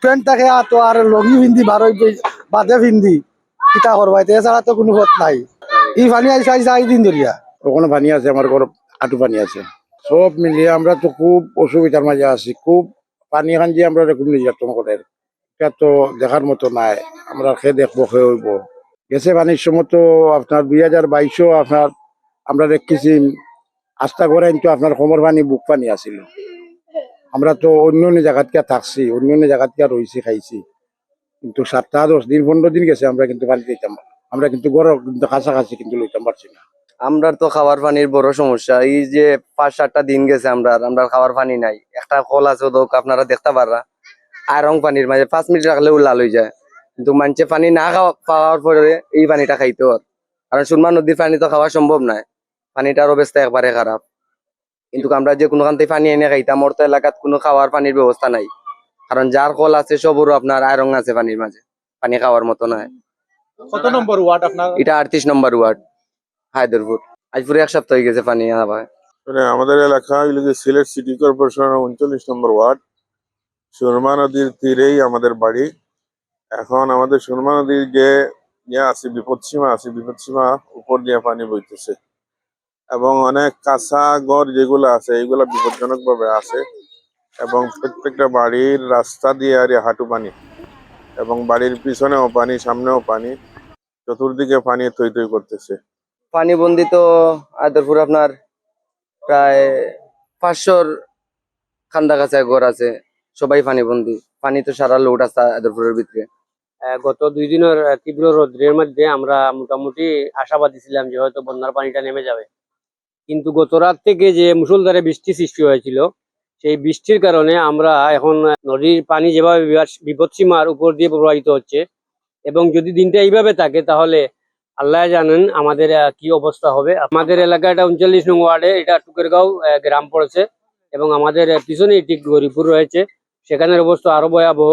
Pant থাকে তো আর লগি ভিন্দি বাদে ভিন্দি কিতা করবা এছাড়া তো কোনো পথ নাই। এই পানি আইসা দিন ধরিয়া ওখানে পানি আছে, আমার ঘর আটু পানি আছে। সব মিলিয়ে আমরা তো খুব অসুবিধার মাঝে আছি। খুব পানি খান যে আমরা খুব নির্যাতন করে, এটা তো দেখার মতো নাই। আমরা খেয়ে দেখবো, খেয়ে হইব। গেছে পানির সময় তো আপনার 2022 আপনার আমরা দেখতেছি আস্থা করে কিন্তু আপনার কোমর পানি বুক পানি আসিল। আমরা তো অন্য অন্য জায়গাতে থাকছি, অন্য অন্য জায়গাতে রয়েছি, খাইছি, কিন্তু 7-10 দিন 15 দিন গেছে আমরা কিন্তু পানি দিতাম। আমরা কিন্তু গরম কিন্তু কাছাকাছি কিন্তু লইতাম পারছি না। আমরা তো খাবার পানির বড় সমস্যা। এই যে 5-7টা দিন গেছে আমরা খাবার পানি নাই। একটা কল আছে ওদক আপনারা দেখতে পাররা, আয়রন পানির মাঝে 5 মিনিট রাখলেও লাল হয়ে যায়। কিন্তু মানুষে পানি না পাওয়ার পরে এই পানিটা খাইতে হয়, কারণ সুরমা নদীর পানি তো খাওয়া সম্ভব নয়। পানিটার অবস্থা একবারে খারাপ। কিন্তু আমরা যে কোনোখান থেকে পানি এনে খাইতাম, ওর তো এলাকাত কোনো খাওয়ার পানির ব্যবস্থা নাই, কারণ যার কল আছে সবরও আপনার আয়রন আছে পানির মাঝে, পানি খাওয়ার মতো নয়। কত নম্বর ওয়ার্ড আপনার? এটা 38 নম্বর ওয়ার্ড, হায়দরপুর। আজ পুরো 1 সপ্তাহ হয়ে গেছে পানি আনা ভাই। আমাদের এলাকা সিলেট সিটি কর্পোরেশনের 39 নম্বর ওয়ার্ড। সুরমা নদীর তীরেই আমাদের বাড়ি। এখন আমাদের সুরমা নদীর যে আছে বিপদসীমা আছে, বিপদসীমা উপর দিয়ে পানি বইতেছে এবং অনেক কাঁচা ঘর যেগুলো আছে এগুলা বিপজ্জনক ভাবে আছে এবং প্রত্যেকটা বাড়ির রাস্তা দিয়ে আর হাঁটু পানি এবং বাড়ির পিছনেও পানি, সামনেও পানি, চতুর্দিকে পানি থই থই করতেছে। পানি বন্দি তো হায়দরপুর আপনার প্রায় 500-র খান্দা কাছে ঘর আছে, সবাই পানি বন্দি। পানি তো সারা লোড আছে হায়দরপুরের ভিতরে। গত 2 দিনের তীব্র রোদ্রের মধ্যে আমরা মোটামুটি আশাবাদী ছিলাম যে হয়তো বন্যার পানিটা নেমে যাবে, কিন্তু গত রাত থেকে যে মুষলধারে বৃষ্টি সৃষ্টি হয়েছিল, সেই বৃষ্টির কারণে আমরা এখন নদীর পানি যেভাবে বিপদসীমার উপর দিয়ে প্রবাহিত হচ্ছে, এবং যদি দিনটা এইভাবে থাকে তাহলে আল্লাহ জানেন আমাদের কি অবস্থা হবে। আমাদের এলাকাটা 39 নং ওয়ার্ডে, এটা টুকেরগাঁও গ্রাম পড়েছে এবং আমাদের পিছনেই ঠিক গরিপুর রয়েছে, সেখানের অবস্থা আরো ভয়াবহ।